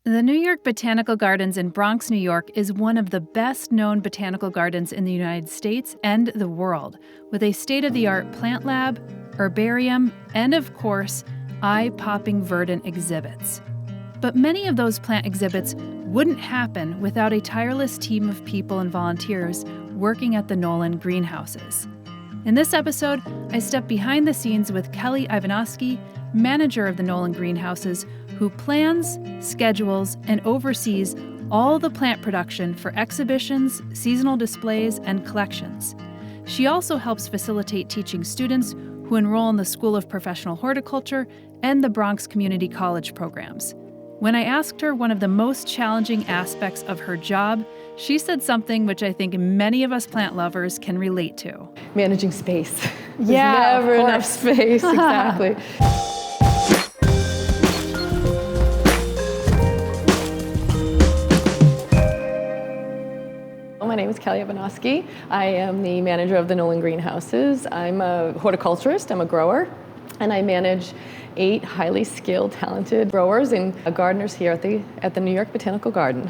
The New York Botanical Gardens in Bronx, New York is one of the best-known botanical gardens in the United States and the world, with a state-of-the-art plant lab, herbarium, and of course, eye-popping verdant exhibits. But many of those plant exhibits wouldn't happen without a tireless team of people and volunteers working at the Nolan greenhouses. In this episode, I step behind the scenes with Kelly Ivanovsky, manager of the Nolan greenhouses, who plans, schedules, and oversees all the plant production for exhibitions, seasonal displays, and collections. She also helps facilitate teaching students who enroll in the School of Professional Horticulture and the Bronx Community College programs. When I asked her one of the most challenging aspects of her job, she said something which I think many of us plant lovers can relate to. Managing space. Yeah, There's never enough space, exactly. My name is Kelly Ivanovsky. I am the manager of the Nolan greenhouses. I'm a horticulturist, I'm a grower, and I manage 8 highly skilled, talented growers and gardeners here at the New York Botanical Garden.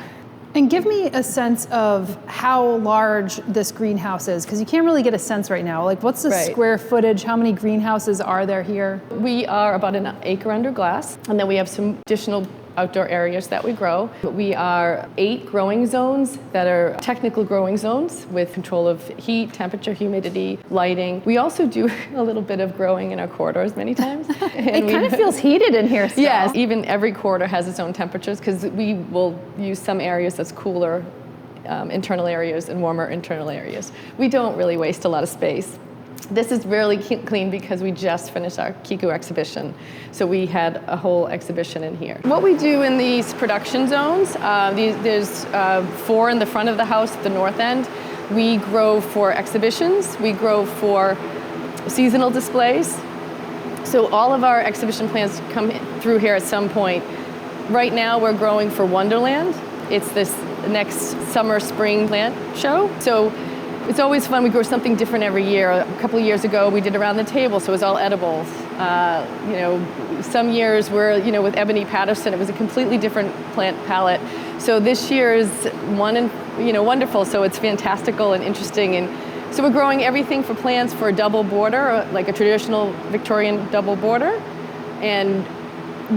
And give me a sense of how large this greenhouse is, because you can't really get a sense right now. Like, what's the square footage? How many greenhouses are there here? We are about an acre under glass, and then we have some additional outdoor areas that we grow. We are 8 growing zones that are technical growing zones with control of heat, temperature, humidity, lighting. We also do a little bit of growing in our corridors many times. It kind of feels heated in here still. Yes, even every corridor has its own temperatures because we will use some areas that's cooler internal areas and warmer internal areas. We don't really waste a lot of space. This is really clean because we just finished our Kiku exhibition. So we had a whole exhibition in here. What we do in these production zones, there's 4 in the front of the house at the north end. We grow for exhibitions. We grow for seasonal displays. So all of our exhibition plants come through here at some point. Right now we're growing for Wonderland. It's this next summer, spring plant show. So it's always fun. We grow something different every year. A couple of years ago, we did Around the Table, so it was all edibles. Some years were, with Ebony Patterson, it was a completely different plant palette. So this year is wonderful. So it's fantastical and interesting. And so we're growing everything for plants for a double border, like a traditional Victorian double border. And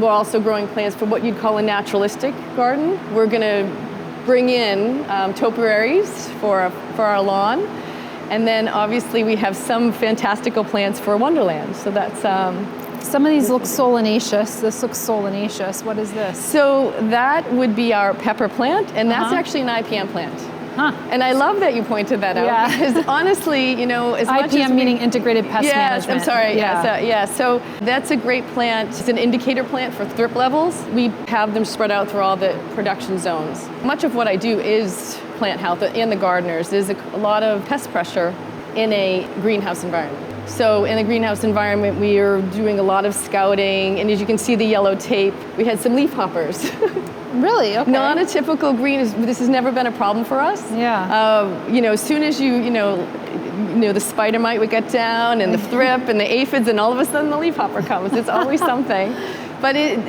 we're also growing plants for what you'd call a naturalistic garden. We're going to bring in topiaries for our lawn, and then obviously we have some fantastical plants for Wonderland. So that's some of these look solanaceous. This looks solanaceous. What is this? So that would be our pepper plant, and that's actually an IPM plant. And I love that you pointed that out, because honestly, as much as IPM meaning integrated pest management. I'm sorry. So that's a great plant. It's an indicator plant for thrip levels. We have them spread out through all the production zones. Much of what I do is plant health in the gardeners. There's a lot of pest pressure in a greenhouse environment. So in the greenhouse environment, we are doing a lot of scouting, and as you can see the yellow tape, we had some leaf hoppers. Really? Okay. Not a typical green. This has never been a problem for us. Yeah. As soon as the spider mite would get down, and the thrip, and the aphids, and all of a sudden the leaf hopper comes. It's always something. But it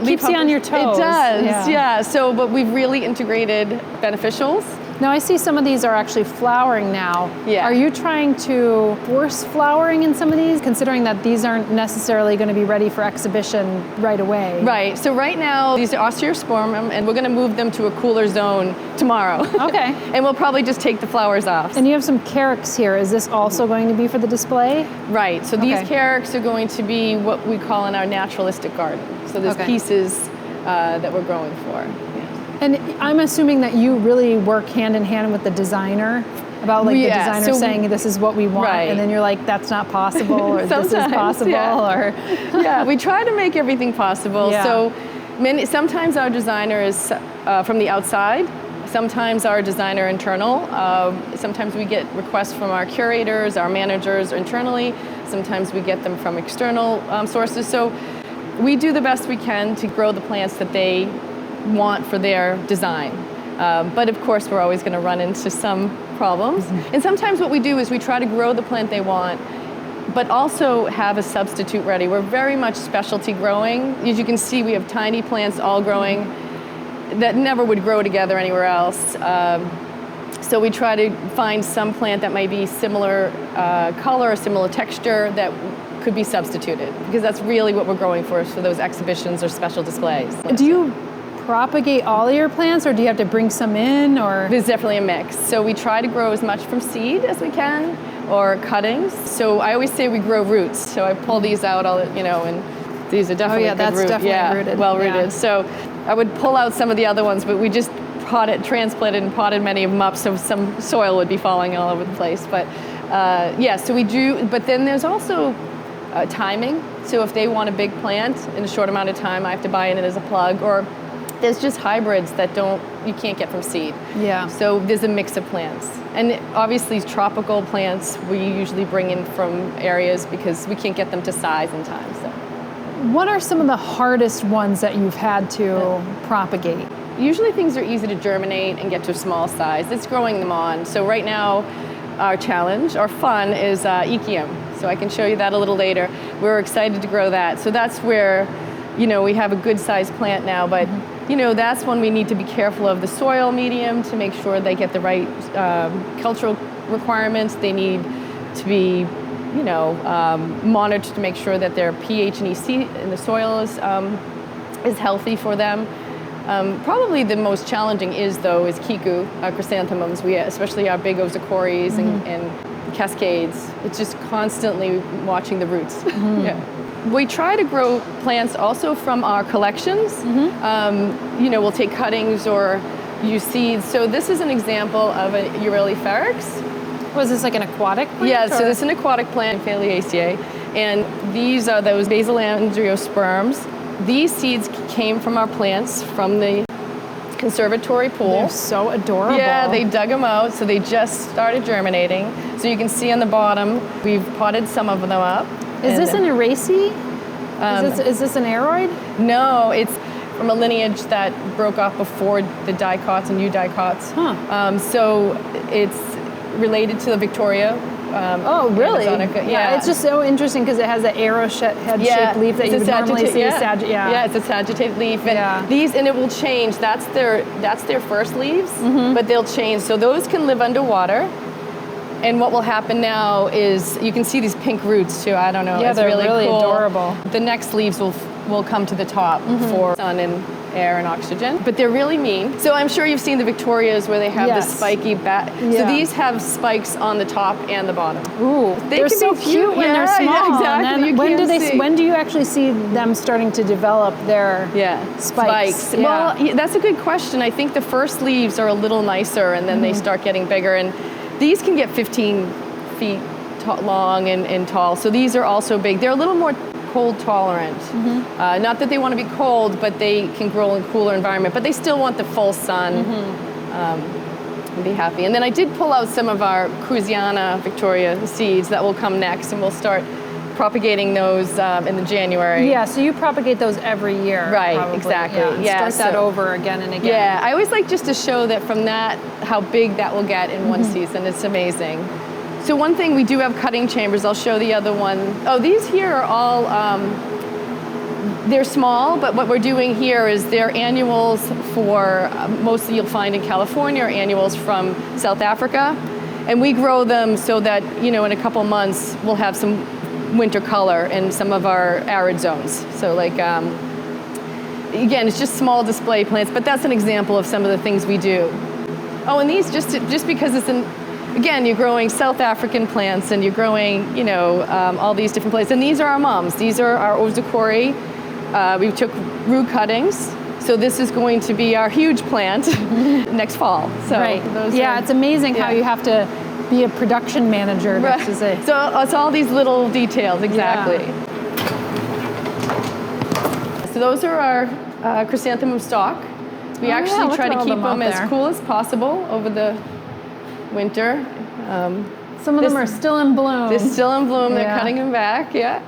keeps you on your toes. It does, yeah. So, but we've really integrated beneficials. Now I see some of these are actually flowering now. Yeah. Are you trying to force flowering in some of these, considering that these aren't necessarily going to be ready for exhibition right away? Right. So right now these are osteospermum, and we're going to move them to a cooler zone tomorrow. Okay. And we'll probably just take the flowers off. And you have some carex here. Is this also going to be for the display? Right. So these carex are going to be what we call in our naturalistic garden. So there's pieces that we're growing for. And I'm assuming that you really work hand in hand with the designer about the designer saying this is what we want, and then you're like, that's not possible, or this is possible, or we try to make everything possible. Yeah. So sometimes our designer is from the outside, sometimes our designer internal. Sometimes we get requests from our curators, our managers internally. Sometimes we get them from external sources. So we do the best we can to grow the plants that they want for their design. But of course, we're always going to run into some problems. And sometimes what we do is we try to grow the plant they want, but also have a substitute ready. We're very much specialty growing. As you can see, we have tiny plants all growing that never would grow together anywhere else. So we try to find some plant that might be similar color or similar texture that could be substituted, because that's really what we're growing for those exhibitions or special displays. Do you propagate all of your plants, or do you have to bring some in? Or there's definitely a mix. So we try to grow as much from seed as we can, or cuttings. So I always say we grow roots. So I pull these out, and these are definitely rooted. Well rooted. So I would pull out some of the other ones, but we just transplanted and potted many of them up, so some soil would be falling all over the place. But so we do. But then there's also timing. So if they want a big plant in a short amount of time, I have to buy in it as a plug, or there's just hybrids that you can't get from seed. Yeah. So there's a mix of plants. And obviously tropical plants we usually bring in from areas because we can't get them to size in time. So what are some of the hardest ones that you've had to propagate? Usually things are easy to germinate and get to a small size. It's growing them on. So right now our challenge, our fun, is Echium. So I can show you that a little later. We're excited to grow that. So that's where, we have a good sized plant now, but that's when we need to be careful of the soil medium to make sure they get the right cultural requirements. They need to be, monitored to make sure that their pH and EC in the soil is healthy for them. Probably the most challenging is Kiku, chrysanthemums. Especially our big ozocories and cascades. It's just constantly watching the roots. Yeah. We try to grow plants also from our collections. We'll take cuttings or use seeds. So this is an example of a Urelipharix. Was this like an aquatic plant? Yeah, so this is an aquatic plant, Phaleaceae, and these are those basilandriosperms. These seeds came from our plants from the conservatory pool. They're so adorable. Yeah, they dug them out, so they just started germinating. So you can see on the bottom, we've potted some of them up. Is this an Eraceae? Is this an aroid? No, it's from a lineage that broke off before the dicots and eudicots. So it's related to the Victoria. Oh, really? Yeah. It's just so interesting because it has an arrowhead-shaped leaf that you would normally see. Yeah, it's a sagittated leaf. And it will change. That's their first leaves, but they'll change. So those can live underwater. And what will happen now is you can see these pink roots too. I don't know. Yeah, it's they're really cool. Adorable. The next leaves will come to the top for sun and air and oxygen. But they're really mean. So I'm sure you've seen the Victorias where they have the spiky bat. Yeah. So these have spikes on the top and the bottom. Ooh, they're so cute when they're small. Yeah, exactly. And then when do you actually see them starting to develop their spikes? Yeah. Well, that's a good question. I think the first leaves are a little nicer, and then they start getting bigger. And these can get 15 feet long and tall. So these are also big. They're a little more cold tolerant. Not that they want to be cold, but they can grow in a cooler environment. But they still want the full sun and be happy. And then I did pull out some of our Cruziana Victoria seeds that will come next, and we'll start propagating those in the January. Yeah, so you propagate those every year. Right, probably. exactly. Start that over again and again. Yeah, I always like just to show that from that, how big that will get in one season. It's amazing. So one thing, we do have cutting chambers. I'll show the other one. Oh, these here are all, they're small, but what we're doing here is they're annuals for, mostly you'll find in California, or annuals from South Africa. And we grow them so that, in a couple months, we'll have some winter color in some of our arid zones. So like, again, it's just small display plants, but that's an example of some of the things we do. Oh, and these, just because it's again, you're growing South African plants and you're growing, all these different plants. And these are our mums. These are our ozokori. We took root cuttings. So this is going to be our huge plant next fall. So it's amazing how you have to be a production manager, to say. So it's all these little details, exactly. Yeah. So those are our chrysanthemum stock. We actually try to keep them as cool as possible over the winter. Some of them are still in bloom. They're still in bloom. They're cutting them back. Yeah.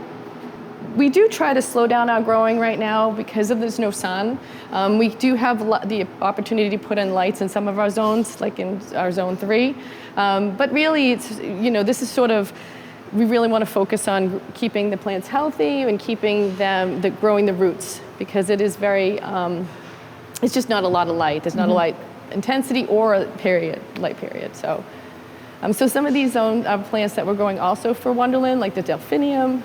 We do try to slow down our growing right now because there's no sun. We do have the opportunity to put in lights in some of our zones, like in our zone 3. But really, it's this is sort of, we really want to focus on keeping the plants healthy and keeping them, growing the roots, because it is very it's just not a lot of light. There's not a light intensity or a light period. So, so some of these plants that we're growing also for Wonderland, like the delphinium.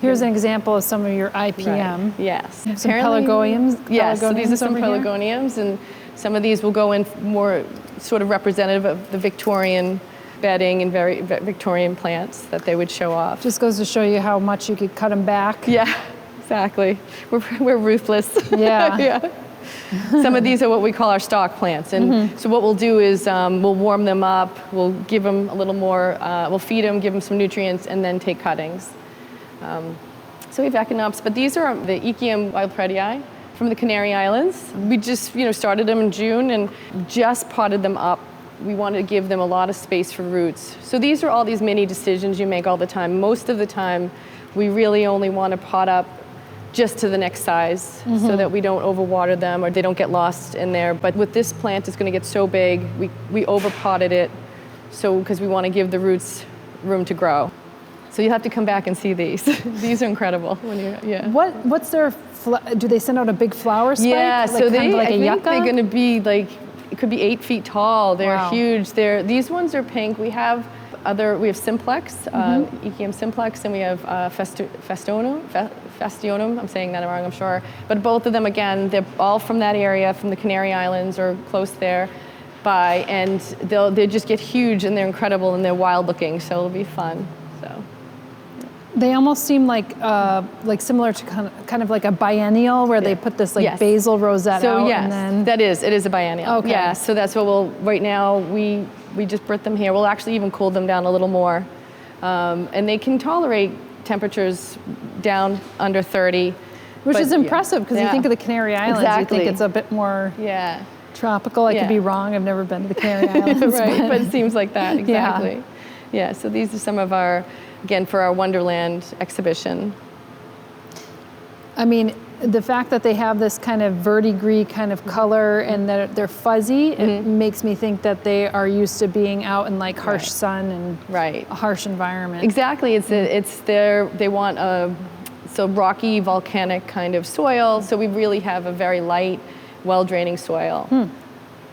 Here's an example of some of your IPM. Right. Yes. Some pelargoniums. Yes, so these are some pelargoniums, and some of these will go in more sort of representative of the Victorian bedding and very Victorian plants that they would show off. Just goes to show you how much you could cut them back. Yeah, exactly. We're ruthless. Yeah. Yeah. Some of these are what we call our stock plants, and so what we'll do is we'll warm them up, we'll give them a little more, we'll feed them, give them some nutrients, and then take cuttings. So we have echinops, but these are the Echium wildpredii from the Canary Islands. We just started them in June and just potted them up. We wanted to give them a lot of space for roots. So these are all these mini decisions you make all the time. Most of the time, we really only want to pot up just to the next size so that we don't overwater them or they don't get lost in there. But with this plant, it's going to get so big, we overpotted it because we want to give the roots room to grow. So you'll have to come back and see these. These are incredible. What's their, do they send out a big flower spike? Yeah, so I think they're going to be it could be 8 feet tall. They're huge. These ones are pink. We have simplex, Echium simplex, and we have fastionum. I'm saying that wrong, I'm sure. But both of them, again, they're all from that area, from the Canary Islands or close there by, and they just get huge and they're incredible and they're wild looking, so it'll be fun. So. They almost seem like similar to kind of like a biennial where they put this basil rosette out. Yes, and then it is a biennial. Okay. Yeah, so that's what right now we just put them here. We'll actually even cool them down a little more. And they can tolerate temperatures down under 30. Which is impressive because you think of the Canary Islands, you think it's a bit more tropical. I could be wrong, I've never been to the Canary Islands. Right, but it seems like that, exactly. Yeah, so these are some of our, again, for our Wonderland exhibition. I mean, the fact that they have this kind of verdigris kind of color and that they're fuzzy, it makes me think that they are used to being out in like harsh sun and a harsh environment. Exactly, they want a rocky volcanic kind of soil, so we really have a very light, well-draining soil.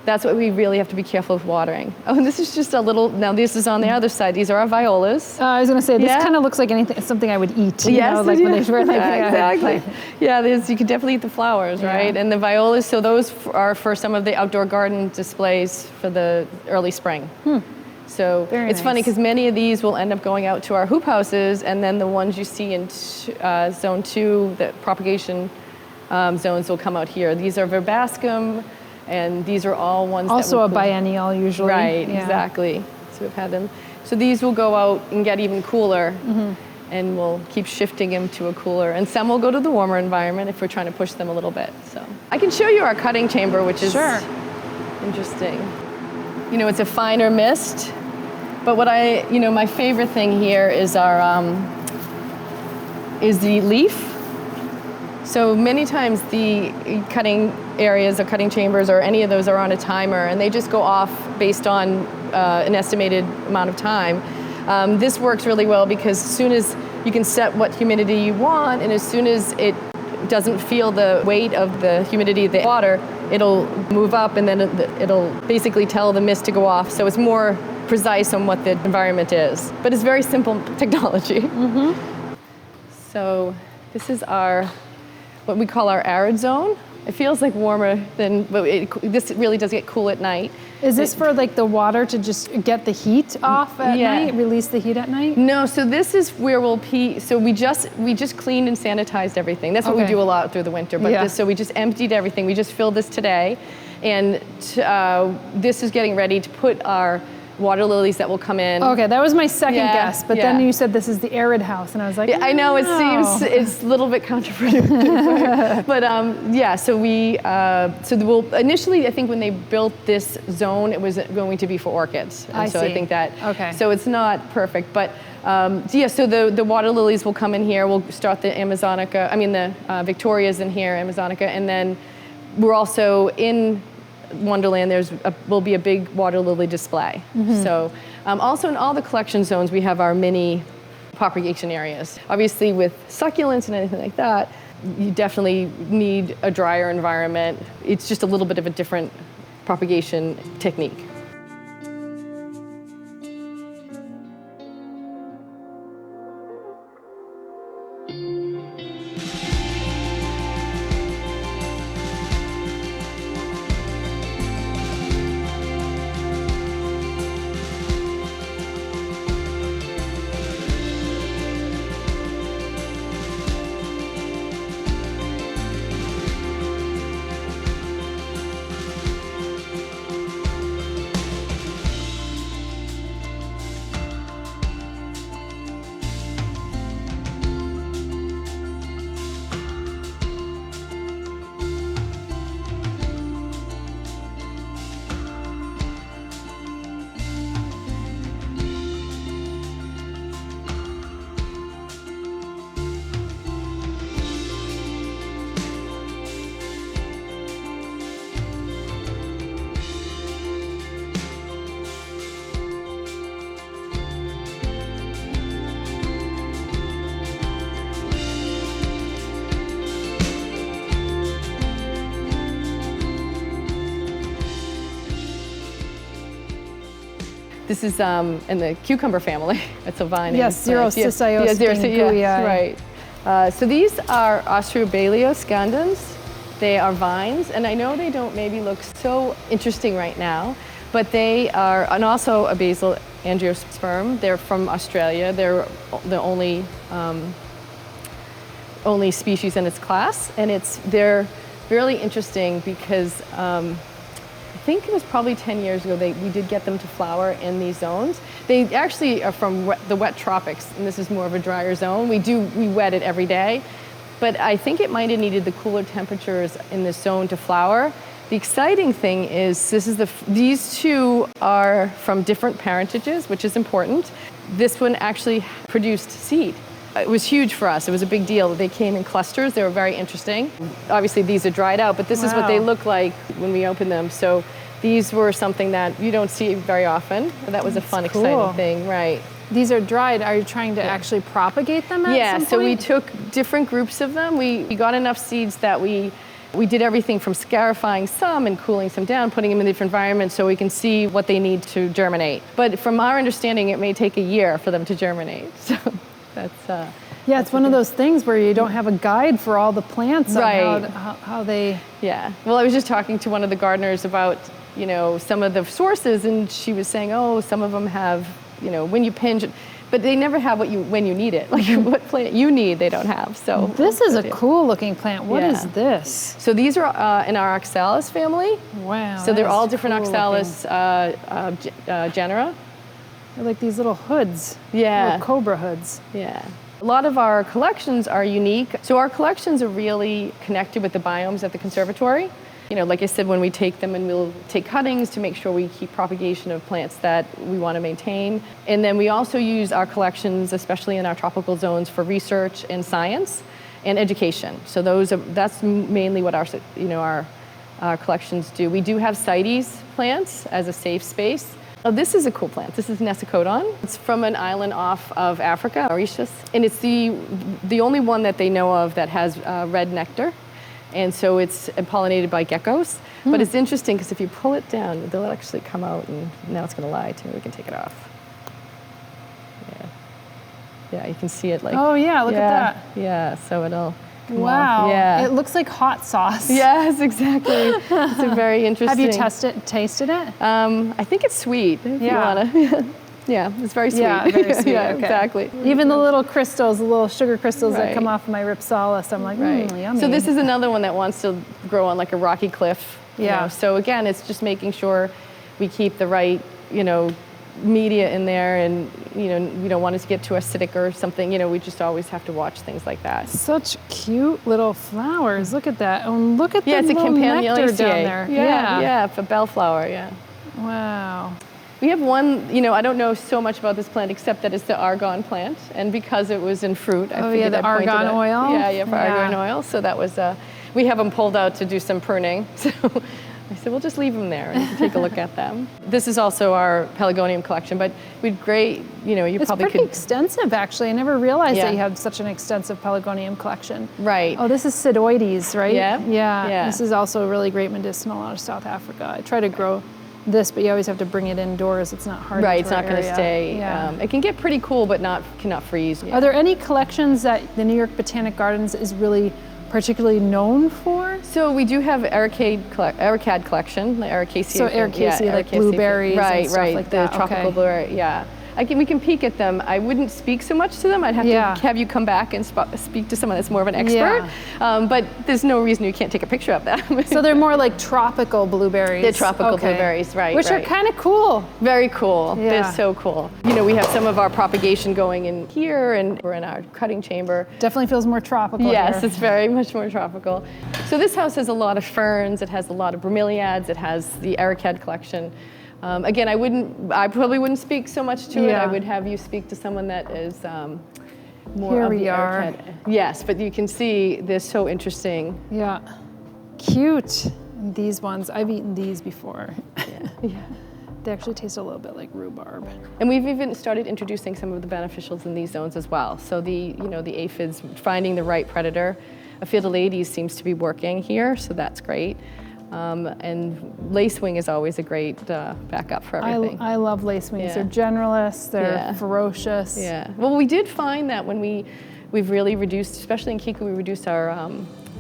That's what we really have to be careful with watering. Oh, and this is just a little, now this is on the other side. These are our violas. I was going to say, this kind of looks like something I would eat. When they exactly. Yeah, you can definitely eat the flowers, right? And the violas, so those are for some of the outdoor garden displays for the early spring. So it's funny because many of these will end up going out to our hoop houses, and then the ones you see in zone 2, the propagation zones will come out here. These are verbascum. And these are all ones also a biennial usually. Right, exactly. So we've had them. So these will go out and get even cooler, and we'll keep shifting them to a cooler. And some will go to the warmer environment if we're trying to push them a little bit. So I can show you our cutting chamber, which is interesting. It's a finer mist, but what my favorite thing here is is the leaf. So many times the cutting areas or cutting chambers or any of those are on a timer, and they just go off based on an estimated amount of time. This works really well because as soon as you can set what humidity you want, and as soon as it doesn't feel the weight of the humidity of the water, it'll move up, and then it'll basically tell the mist to go off. So it's more precise on what the environment is. But it's very simple technology. So this is what we call our arid zone. It feels like warmer than, but this really does get cool at night. Is this for like the water to just get the heat off at night, release the heat at night? No, so this is where we'll pee. So we just cleaned and sanitized everything. That's what we do a lot through the winter. But so we just emptied everything. We just filled this today, and this is getting ready to put our water lilies that will come in. Okay, that was my second guess, but then you said this is the arid house, and I was like, I know, it seems it's a little bit counterproductive. But so we'll initially, I think when they built this zone, it was going to be for orchids. And I think that, so it's not perfect, but so the water lilies will come in here. We'll start the the Victorias in here, Amazonica, and then we're also in Wonderland, will be a big water lily display. So also in all the collection zones, we have our mini propagation areas. Obviously with succulents and anything like that, you definitely need a drier environment. It's just a little bit of a different propagation technique. This is in the cucumber family. It's a vine. Yes, Xerocystios right. So these are Austrobelio scandens. They are vines, and I know they don't maybe look so interesting right now, but they are, and also a basal angiosperm. They're from Australia. They're the only species in its class, and they're really interesting because I think it was probably 10 years ago we did get them to flower in these zones. They actually are from the wet tropics, and this is more of a drier zone. We wet it every day, but I think it might have needed the cooler temperatures in this zone to flower. The exciting thing is these two are from different parentages, which is important. This one actually produced seed. It was huge for us. It was a big deal. They came in clusters. They were very interesting. Obviously, these are dried out, but this is what they look like when we open them. So these were something that you don't see very often. That was a fun, exciting thing, right? These are dried. Are you trying to actually propagate them at some point? So we took different groups of them. We got enough seeds that we did everything from scarifying some and cooling some down, putting them in different environments so we can see what they need to germinate. But from our understanding, it may take a year for them to germinate. So that's it's one of those things where you don't have a guide for all the plants on how they... Yeah. Well, I was just talking to one of the gardeners about, some of the sources, and she was saying, some of them have, when you pinch it, but they never have when you need it. Like what plant you need, they don't have. So this is a cool looking plant. What is this? So these are in our Oxalis family. Wow. So they're all different Oxalis genera. They're like these little hoods. Yeah. Little cobra hoods. Yeah. A lot of our collections are unique. So our collections are really connected with the biomes at the conservatory. Like I said, when we take them and we'll take cuttings to make sure we keep propagation of plants that we want to maintain. And then we also use our collections, especially in our tropical zones, for research and science and education. So that's mainly what our collections do. We do have CITES plants as a safe space. Oh, this is a cool plant. This is Nesicodon. It's from an island off of Africa, Mauritius. And it's the only one that they know of that has red nectar. And so it's pollinated by geckos. But it's interesting because if you pull it down, they'll actually come out, and now it's going to lie to me. We can take it off. Yeah, you can see it like... Oh, yeah, look at that. Yeah, so it'll... Wow. Yeah. It looks like hot sauce. Yes, exactly. It's a very interesting... Have you tasted it? I think it's sweet, if you want to. Yeah, it's very sweet. Yeah, very sweet. Yeah, okay. Exactly. Even the little crystals, the little sugar crystals that come off of my Ripsalis, I'm like, yummy. So this is another one that wants to grow on like a rocky cliff. Yeah. So again, it's just making sure we keep the right, media in there, and we don't want it to get too acidic or something. We just always have to watch things like that. Such cute little flowers. Look at that. Oh, look at the it's little a nectar down there. Yeah, for bellflower. Yeah. Wow. We have one, I don't know so much about this plant except that it's the argan plant, and because it was in fruit, I figured the argan oil? Yeah, for argan oil. So that was, we have them pulled out to do some pruning. So I said, we'll just leave them there and take a look at them. This is also our pelargonium collection, but we'd great, you know, you It's probably pretty could. extensive, actually. I never realized Yeah. that you had such an extensive pelargonium collection. Right. Oh, this is Sidoides, right? Yeah. Yeah. This is also a really great medicinal out of South Africa. I try to grow this, but you always have to bring it indoors. It's not hard. Right, it's not going to stay. Yeah. It can get pretty cool, but cannot freeze. Are there any collections that the New York Botanic Gardens is really particularly known for? So we do have Ericaceae collection, the Ericaceae. So Ericaceae, like blueberries and stuff like that. The tropical blueberry, yeah. We can peek at them. I wouldn't speak so much to them. I'd have to have you come back and speak to someone that's more of an expert. Yeah. But there's no reason you can't take a picture of them. So they're more like tropical blueberries. They're tropical blueberries, right. Which are kind of cool. Very cool. Yeah. They're so cool. You know, we have some of our propagation going in here, and we're in our cutting chamber. Definitely feels more tropical Yes, here. it's very much more tropical. So this house has a lot of ferns. It has a lot of bromeliads. It has the Ericaceae collection. Again, I probably wouldn't speak so much to it. I would have you speak to someone that is more Here of we the are. Ericaceae. Yes, but you can see they're so interesting. Yeah. Cute. And these ones, I've eaten these before. Yeah. They actually taste a little bit like rhubarb. And we've even started introducing some of the beneficials in these zones as well. So the aphids, finding the right predator. Aphidoleides seems to be working here, so that's great. And lacewing is always a great backup for everything. I love lacewings. Yeah. They're generalists, they're Yeah. ferocious. Yeah. Well, we did find that when we've really reduced, especially in Kiku, we reduced our,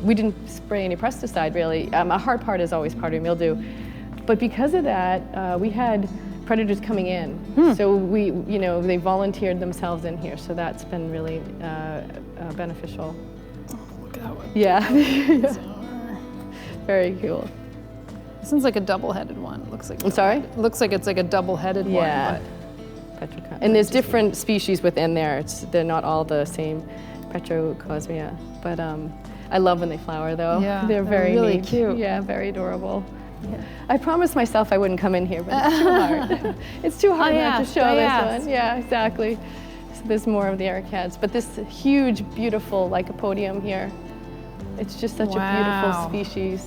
we didn't spray any pesticide really. A hard part is always powdery mildew. But because of that, we had predators coming in. So they volunteered themselves in here. So that's been really beneficial. Oh, look at that one. Yeah. Very cool. This one's like a double-headed one. It looks like. I'm sorry? It looks like it's like a double-headed Yeah. one. And there's different species within there. They're not all the same Petrocosmia. But I love when they flower though. Yeah, they're very really neat. cute. Yeah, very adorable. Yeah. I promised myself I wouldn't come in here, but it's too hard. It's too hard not to show this one. Yeah, exactly. So there's more of the Ericaceae. But this huge, beautiful lycopodium here, it's just such a beautiful species.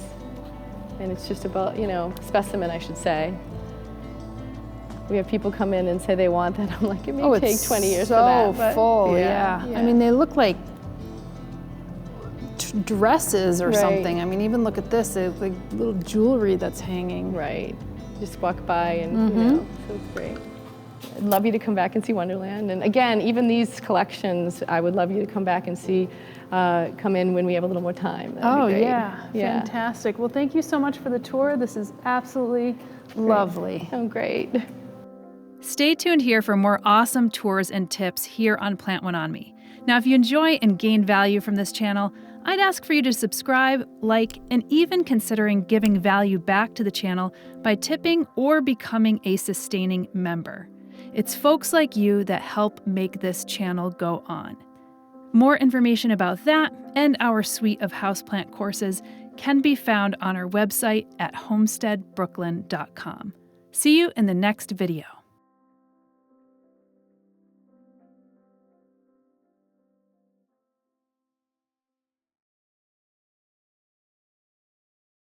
And it's just about, specimen, I should say. We have people come in and say they want that. I'm like, it may take 20 years for that. So full, yeah. I mean, they look like dresses or something. I mean, even look at this, it's like little jewelry that's hanging. Right. Just walk by and, so it's great. I'd love you to come back and see Wonderland. And again, even these collections, I would love you to come back and see, come in when we have a little more time. That'd be great. Yeah, fantastic. Well, thank you so much for the tour. This is absolutely lovely. Oh, great. Stay tuned here for more awesome tours and tips here on Plant One On Me. Now, if you enjoy and gain value from this channel, I'd ask for you to subscribe, like, and even considering giving value back to the channel by tipping or becoming a sustaining member. It's folks like you that help make this channel go on. More information about that and our suite of houseplant courses can be found on our website at homesteadbrooklyn.com. See you in the next video.